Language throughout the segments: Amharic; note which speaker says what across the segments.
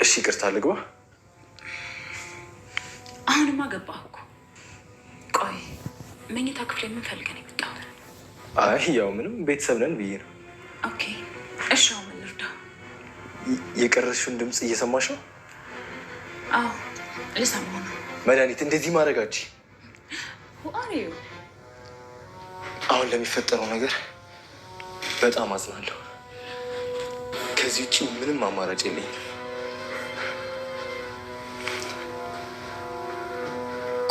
Speaker 1: እሺ ይቅርታ ልግባ።
Speaker 2: አሁንማ ገባህ እኮ። ቆይ መኝታ ክፍል ምን ፈልገን የመጣው?
Speaker 1: አይ ያው ምንም ቤተሰብ ነን ብዬ ነው።
Speaker 2: ኦኬ እሺ፣ ምን ልርዳ?
Speaker 1: የቀረሽውን ድምፅ እየሰማሽ ነው?
Speaker 2: አዎ ልሰማው ነው።
Speaker 1: መድኃኒት እንደዚህ ማድረጋች
Speaker 2: አሬው
Speaker 1: አሁን ለሚፈጠረው ነገር በጣም አዝናለሁ። ከዚህ ውጭ ምንም አማራጭ የለኝም።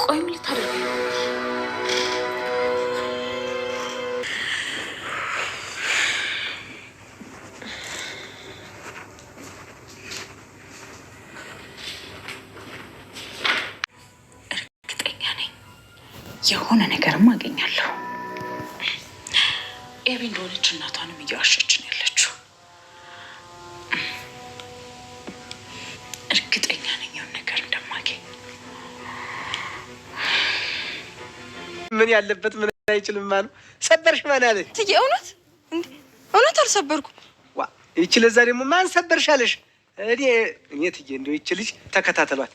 Speaker 2: ቆይ ምን ልታደርግ ነው? እርግጠኛ ነኝ የሆነ ነገርም አገኛለሁ። ኤቢ እንደሆነች እናቷንም እየዋሸች ነው ያለችው። እርግጠኛ ነኝ የሆነ ነገር እንደማገኝ።
Speaker 3: ምን ያለበት ምን አይችልም ማለት ሰበርሽ ማን አለ?
Speaker 4: ትዬ እውነት አልሰበርኩም።
Speaker 3: ዋ ይቺ ለዛ ደግሞ ማን ሰበርሻለሽ? እኔ ትዬ እንደው ይቺ ልጅ ተከታተሏት።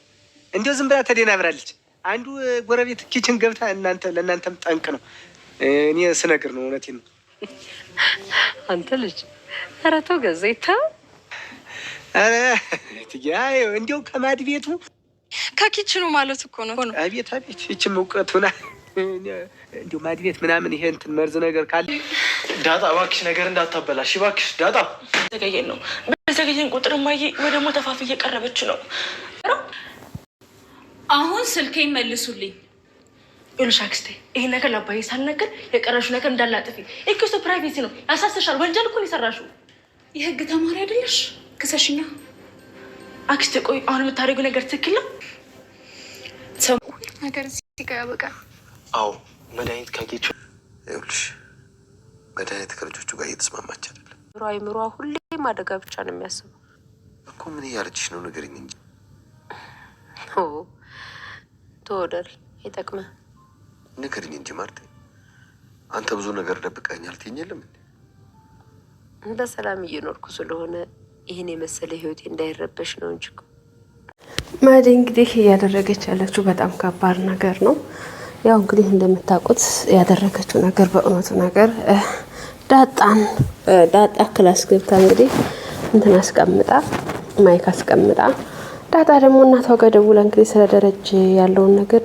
Speaker 3: እንደው ዝም ብላ ተደናብራለች። አንዱ ጎረቤት ኪችን ገብታ ለእናንተም ጠንቅ ነው። እኔ ስነግር ነው እውነቴን ነው።
Speaker 4: አንተ ልጅ ኧረ ተው ገዘይታ።
Speaker 3: ኧረ ትዬ እንደው ከማድ ቤቱ
Speaker 4: ከኪችኑ ማለት እኮ ነው።
Speaker 3: አቤት አቤት ይቺም እውቀቱና እንዲሁ ማድ ቤት ምናምን ይሄ እንትን መርዝ ነገር ካለ
Speaker 1: ዳጣ እባክሽ ነገር እንዳታበላሽ እባክሽ ዳጣ።
Speaker 2: ዘገየን ነው በዘገየን ቁጥር ማየ ወደ ሞት አፋፍ እየቀረበች ነው። አሁን ስልኬን መልሱልኝ። ይኸውልሽ አክስቴ ይሄ ነገር ለአባዬ ሳልነግር የቀረሽው ነገር እንዳላጥፊ። እኮ ፕራይቬሲ ነው፣ ያሳስሻል። ወንጀል እኮ ነው የሰራሽው። የህግ ተማሪ አይደለሽ? ክሰሽኛ አክስቴ። ቆይ አሁን የምታደርጊው ነገር ትክክል ነው? ሰው
Speaker 4: ነገር እዚህ ጋር ያበቃል።
Speaker 1: አዎ መድኃኒት ካጌች ይኸውልሽ፣ መድኃኒት ከልጆቹ ጋር እየተስማማች አይደለም።
Speaker 5: አይምሯ ሁሌም አደጋ ብቻ ነው የሚያስበው
Speaker 1: እኮ። ምን እያለችሽ ነው? ንገሪኝ እንጂ።
Speaker 5: ተወደሪ ይጠቅመ
Speaker 1: ንገሪኝ እንጂ ማርቴ። አንተ ብዙ ነገር ደብቀኛል ትይኝልም እንዴ?
Speaker 5: በሰላም እየኖርኩ ስለሆነ ይህን የመሰለ ህይወቴ እንዳይረበሽ ነው እንጂ።
Speaker 6: ማዲ እንግዲህ እያደረገች ያለችው በጣም ከባድ ነገር ነው። ያው እንግዲህ እንደምታውቁት ያደረገችው ነገር በእውነቱ ነገር ዳጣ ክላስ ገብታ እንግዲህ እንትን አስቀምጣ ማይክ አስቀምጣ፣ ዳጣ ደግሞ እናቷ ጋር ደውላ እንግዲህ ስለ ደረጀ ያለውን ነገር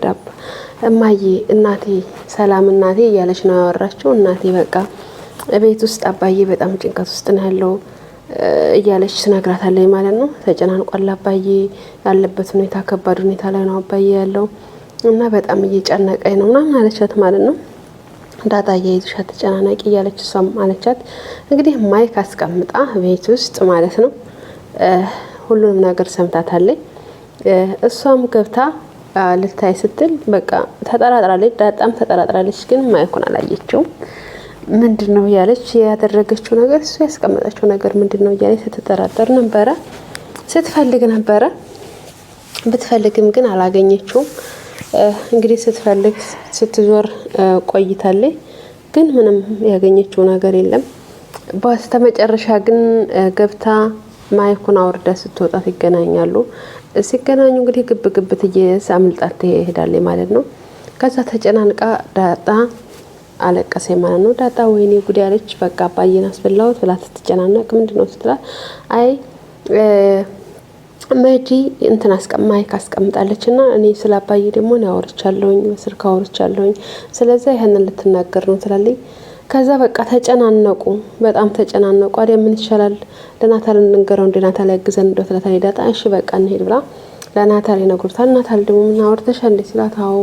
Speaker 6: እማዬ እናቴ ሰላም እናቴ እያለች ነው ያወራችው። እናቴ በቃ ቤት ውስጥ አባዬ በጣም ጭንቀት ውስጥ ነው ያለው እያለች ትነግራታለች ማለት ነው። ተጨናንቋል አባዬ፣ ያለበት ሁኔታ ከባድ ሁኔታ ላይ ነው አባዬ ያለው እና በጣም እየጨነቀኝ ነው ምናምን አለቻት ማለት ነው። ዳጣ እያይዝሻ ተጨናናቂ እያለች እሷም አለቻት። እንግዲህ ማይክ አስቀምጣ ቤት ውስጥ ማለት ነው ሁሉንም ነገር ሰምታታለች። እሷም ገብታ ልታይ ስትል በቃ ተጠራጥራለች። ዳጣም ተጠራጥራለች፣ ግን ማይኩን አላየችውም። ምንድነው እያለች ያደረገችው ነገር እሱ ያስቀመጠችው ነገር ምንድነው እያለች ስትጠራጠር ነበረ፣ ስትፈልግ ነበረ። ብትፈልግም ግን አላገኘችውም። እንግዲህ ስትፈልግ ስትዞር ቆይታለች፣ ግን ምንም ያገኘችው ነገር የለም። በስተመጨረሻ ግን ገብታ ማይኩን አውርዳ ስትወጣ ይገናኛሉ። ሲገናኙ እንግዲህ ግብት እየሳምልጣት ትሄዳለች ማለት ነው። ከዛ ተጨናንቃ ዳጣ አለቀሰ ማለት ነው። ዳጣ ወይኔ ጉድ ያለች በቃ አባዬን አስበላሁት ብላ ስትጨናነቅ ምንድነው ስትላት አይ መዲ እንትን ማይክ አስቀምጣለችና እኔ ስለ አባዬ ደግሞ ነው አውርቻለሁኝ፣ በስልክ አውርቻለሁኝ፣ ስለዚህ ይሄንን ልትናገር ነው ትላለች። ከዛ በቃ ተጨናነቁ፣ በጣም ተጨናነቁ። አይደል ምን ይሻላል ለናታል እንንገረው እንደ ናታል ያግዘን እንደው ትላታለች ዳጣ። እሺ በቃ እንሄድ ብላ ለናታል ይነግሩታል። ናታል ደግሞ ምን አውርተሻል እንዴ ሲላት አዎ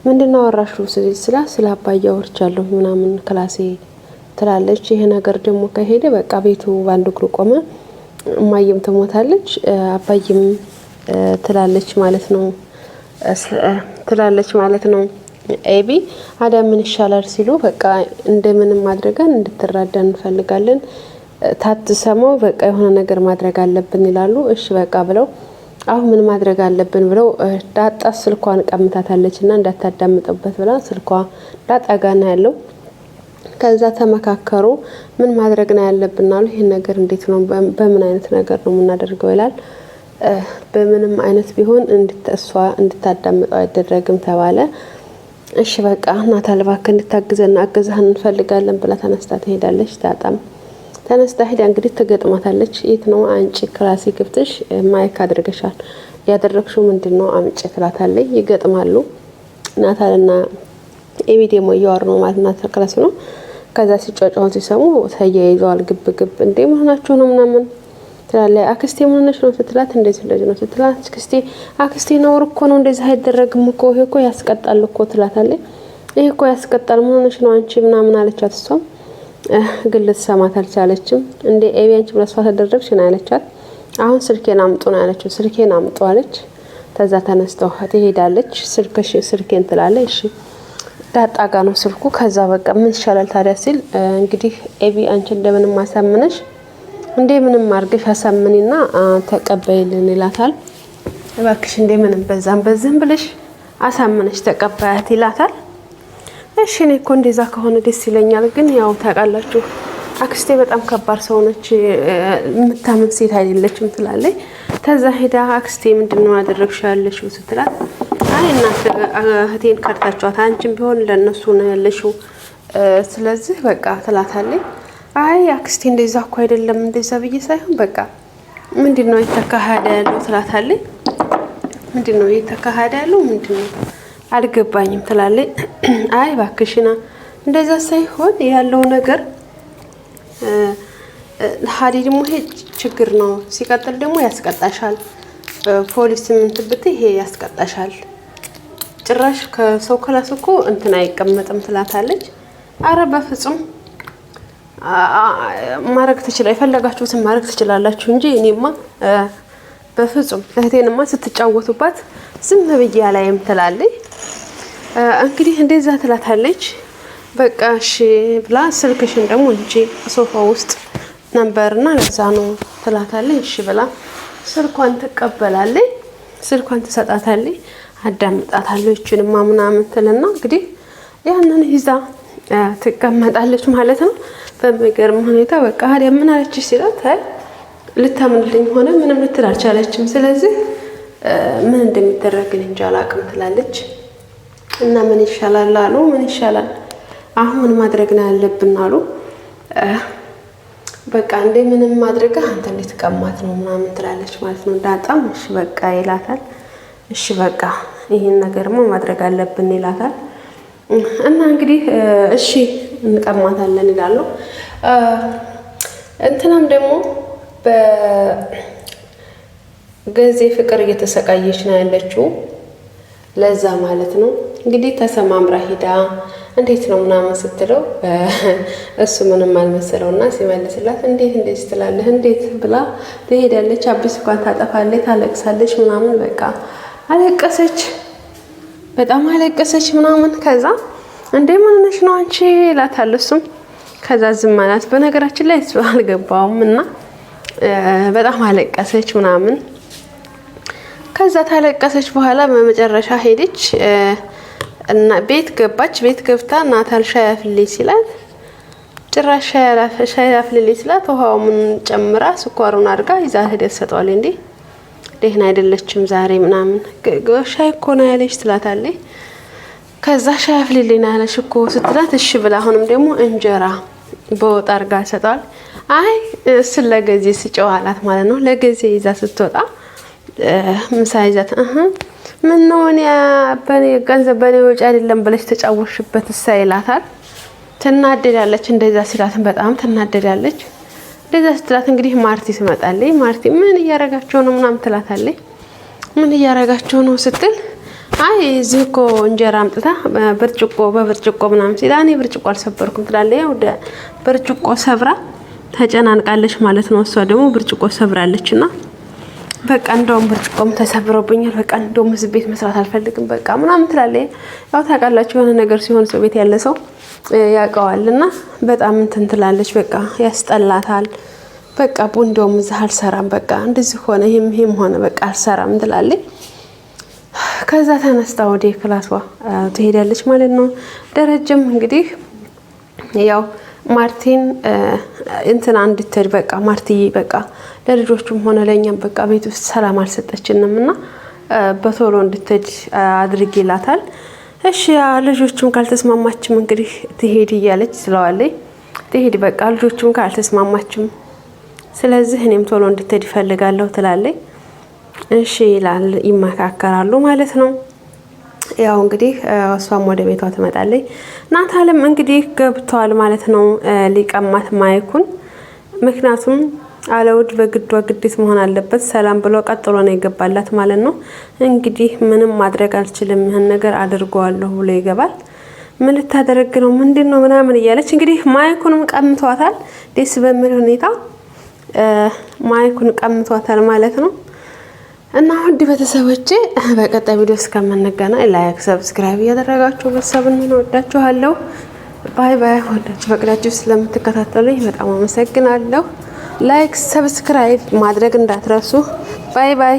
Speaker 6: ምንድነው አወራሽው ሲላት ስለ አባዬ አውርቻለሁ ምናምን ክላሴ ትላለች። ይሄ ነገር ደግሞ ከሄደ በቃ ቤቱ ባንድ እግሩ ቆመ፣ እማዬም ትሞታለች አባዬም ትላለች ማለት ነው። ኤቢ አዳ ምን ይሻላል ሲሉ በቃ እንደምንም ማድረጋን እንድትራዳ እንፈልጋለን፣ ታትሰማው በቃ የሆነ ነገር ማድረግ አለብን ይላሉ። እሺ በቃ ብለው አሁን ምን ማድረግ አለብን ብለው ዳጣ ስልኳን ቀምታታለችና እንዳታዳምጥበት ብላ ስልኳ ዳጣ ጋር ነው ያለው። ከዛ ተመካከሩ ምን ማድረግ ነው ያለብን አሉ። ይሄን ነገር እንዴት ነው በምን አይነት ነገር ነው የምናደርገው ይላል። በምንም አይነት ቢሆን እሷ እንድታዳምጠው አይደረግም ተባለ። እሺ በቃ ናታል እባክህ እንድታግዘና አገዛህን እንፈልጋለን ብላ ተነስታ ትሄዳለች። ዳጣም ተነስታ ሄዳ እንግዲህ ትገጥማታለች። የት ነው አንቺ ክላሲ ገብተሽ ማይክ አድርገሻል ያደረግሽው ምንድነው አምጪ ትላታለች። ይገጥማሉ። ናታልና ኤቢ ደግሞ እያወሩ ነው ማለት ናታል ክላስ ነው። ከዛ ሲጫጫውን ሲሰሙ ተያይዘዋል። ግብ ግብ እንዴ መሆናችሁ ነው ምናምን ትላለች። አክስቴ ምን ሆነሽ ነው ስትላት እንደዚህ ነው ስትላት አክስቴ ነውር እኮ ነው እንደዚህ አይደረግም እኮ ይሄ እኮ ያስቀጣል እኮ ትላታለች። ይሄ እኮ ያስቀጣል ምን ሆነሽ ነው አንቺ ምናምን አለቻት። እሷም ግን ልትሰማት አልቻለችም። እንዴ ኤቢ አንቺ ብለሷ ተደረግሽ ነው ያለቻት። አሁን ስልኬን አምጡ ነው ያለችው። ስልኬን አምጡ አለች። ተዛ ተነስተው ትሄዳለች። ስልኬን ትላለች። እሺ ዳጣ ጋ ነው ስልኩ። ከዛ በቃ ምን ይሻላል ታዲያ ሲል እንግዲህ ኤቢ አንቺ እንደምንም ማሳመነሽ እንዴ ምንም አርገሽ አሳምኒና ተቀበይልን ይላታል። እባክሽ እንዴ ምንም በዛም ብለሽ አሳመነሽ ተቀበያት ይላታል። እሺ እኔ እኮ እንደዛ ከሆነ ደስ ይለኛል፣ ግን ያው ታውቃላችሁ አክስቴ በጣም ከባድ ሰው ነች፣ የምታምን ሴት አይደለችም ትላለች። ተዛ ሄዳ አክስቴ ምንድነው ያደረግሽው ያለሽው ስትላት አይ እናት እህቴን ከርታችኋት አንቺም ቢሆን ለነሱ ነው ያለሽው ስለዚህ በቃ ትላታለች። አይ አክስቴ እንደዛ እኮ አይደለም እንደዛ ብዬ ሳይሆን በቃ ምንድነው የተካሃደ ያለው ትላታለች። ምንድነው የተካሃደ ያለው ምንድነው አልገባኝም ትላለች። አይ ባክሽና እንደዛ ሳይሆን ያለው ነገር ሀዲ ደግሞ ይሄ ችግር ነው፣ ሲቀጥል ደግሞ ያስቀጣሻል፣ ፖሊስ ምን ትብት ይሄ ያስቀጣሻል፣ ጭራሽ ከሰው ክላስ እኮ እንትን አይቀመጥም ትላታለች። አረ በፍጹም ማረግ ትችላ የፈለጋችሁትን ማረግ ትችላላችሁ እንጂ እኔማ በፍጹም እህቴንማ ስትጫወቱባት ዝም ብዬ አላይም ትላለች። እንግዲህ እንደዛ ትላታለች። በቃ እሺ ብላ ስልክሽን ደግሞ እንጂ ሶፋ ውስጥ ነበርና ለዛ ነው ትላታለች። እሺ ብላ ስልኳን ትቀበላለች። ስልኳን ትሰጣታለች። አዳምጣታለች እቺንማ ምናምን ትልና እንግዲህ ያንን ይዛ ትቀመጣለች ማለት ነው። በሚገርም ሁኔታ በቃ ሀዲያ ምን አለችሽ ሲላት ልታምንልኝ ሆነ ምንም ልትል አልቻለችም። ስለዚህ ምን እንደሚደረግ እንጃ አላቅም ትላለች። እና ምን ይሻላል አሉ። ምን ይሻላል አሁን ምን ማድረግ ነው ያለብን አሉ። በቃ እንደ ምንም ማድረግ አንተ እንድትቀማት ነው ምናምን ትላለች ማለት ነው። ዳጣም እሺ በቃ ይላታል። እሺ በቃ ይሄን ነገርማ ማድረግ አለብን ይላታል። እና እንግዲህ እሺ እንቀማታለን ይላሉ። እንትናም ደግሞ በገዜ ፍቅር እየተሰቃየች ነው ያለችው። ለዛ ማለት ነው እንግዲህ ተሰማምራ ሂዳ እንዴት ነው ምናምን ስትለው እሱ ምንም አልመሰለውና ሲመልስላት እንዴት እንደዚህ ትላለህ እንዴት ብላ ትሄዳለች። አብስ እንኳን ታጠፋለች፣ ታለቅሳለች ምናምን በቃ አለቀሰች፣ በጣም አለቀሰች ምናምን። ከዛ እንዴ ምን ነሽ ነው አንቺ ይላታል እሱም። ከዛ ዝም አላት። በነገራችን ላይ እሱ አልገባውም እና በጣም አለቀሰች ምናምን። ከዛ ታለቀሰች በኋላ በመጨረሻ ሄደች እና ቤት ገባች። ቤት ገብታ ናታል ሻይ አፍልልኝ ሲላት ጭራሽ ሻይ አፍልልኝ ሲላት ውሃው ምን ጨምራ ስኳሩን አድርጋ ይዛ ሄደት ሰጠዋል። እንዴ ደህና አይደለችም ዛሬ ምናምን ሻይ እኮ ነው ያለች ትላታለች። ከዛ ሻይ አፍልልኝ ያለሽ እኮ ስትላት እሺ ብላ አሁንም ደግሞ እንጀራ በወጥ አድርጋ ሰጠዋል። አይ እሱን ለገዜ ስጨው አላት ማለት ነው። ለገዜ ይዛ ስትወጣ ምሳ ይዛት ምን ነው እኔ በኔ ገንዘብ በኔ ወጪ አይደለም ብለሽ ተጫወሽበት ይላታል። ትናደዳለች። እንደዛ ሲላት በጣም ትናደዳለች። እንደዛ ስትላት እንግዲህ ማርቲ ትመጣለች። ማርቲ ምን እያረጋችሁ ነው ምናምን ትላታለች። ምን እያረጋችሁ ነው ስትል አይ እዚህ እኮ እንጀራ አምጥታ በብርጭቆ ምናምን ሲላ እኔ ብርጭቆ አልሰበርኩም ትላለች። ያው ብርጭቆ ሰብራ ተጨናንቃለች ማለት ነው። እሷ ደግሞ ብርጭቆ ሰብራለችና በቃ እንደውም ብርጭቆም ተሰብሮብኛል፣ በቃ እንደውም እዚህ ቤት መስራት አልፈልግም በቃ ምናምን ትላለች። ያው ታውቃላችሁ የሆነ ነገር ሲሆን ሰው ቤት ያለ ሰው ያውቀዋልና በጣም እንትን ትላለች። በቃ ያስጠላታል። በቃ እንደውም እዚህ አልሰራም በቃ እንደዚህ ሆነ ይሄም ሆነ በቃ አልሰራም ትላለች። ከዛ ተነስታ ወደ ክላሷ ትሄዳለች ማለት ነው። ደረጀም እንግዲህ ያው ማርቲን እንትን እንድትሄድ በቃ ማርቲዬ በቃ ለልጆቹም ሆነ ለኛም በቃ ቤት ውስጥ ሰላም አልሰጠችንምና በቶሎ እንድትሄድ አድርጊላታል። እሺ ልጆቹም ካልተስማማችም እንግዲህ ትሄድ እያለች ስለዋለኝ ትሄድ በቃ ልጆቹም ካልተስማማችም ስለዚህ እኔም ቶሎ እንድትሄድ ይፈልጋለሁ ትላለች። እሺ ይላል ይመካከራሉ ማለት ነው። ያው እንግዲህ እሷም ወደ ቤቷ ትመጣለች። ናታልም እንግዲህ ገብቷል ማለት ነው ሊቀማት ማይኩን። ምክንያቱም አለውድ በግዷ ግዴት መሆን አለበት ሰላም ብሎ ቀጥሎ ነው ይገባላት ማለት ነው። እንግዲህ ምንም ማድረግ አልችልም ይሄን ነገር አድርገዋለሁ ብሎ ይገባል። ምን ልታደርግ ነው ምንድነው ምናምን እያለች እንግዲህ ማይኩንም ቀምቷታል። ደስ በሚል ሁኔታ ማይኩን ቀምቷታል ማለት ነው። እና ውድ ቤተሰቦቼ በቀጣይ ቪዲዮ እስከምንገናኝ ላይክ ሰብስክራይብ እያደረጋችሁ ቤተሰብን ወዳችኋለሁ። ባይ ባይ። ወዳችሁ ፈቅዳችሁ ስለምትከታተሉኝ በጣም አመሰግናለሁ። ላይክ ሰብስክራይብ ማድረግ እንዳትረሱ። ባይ ባይ።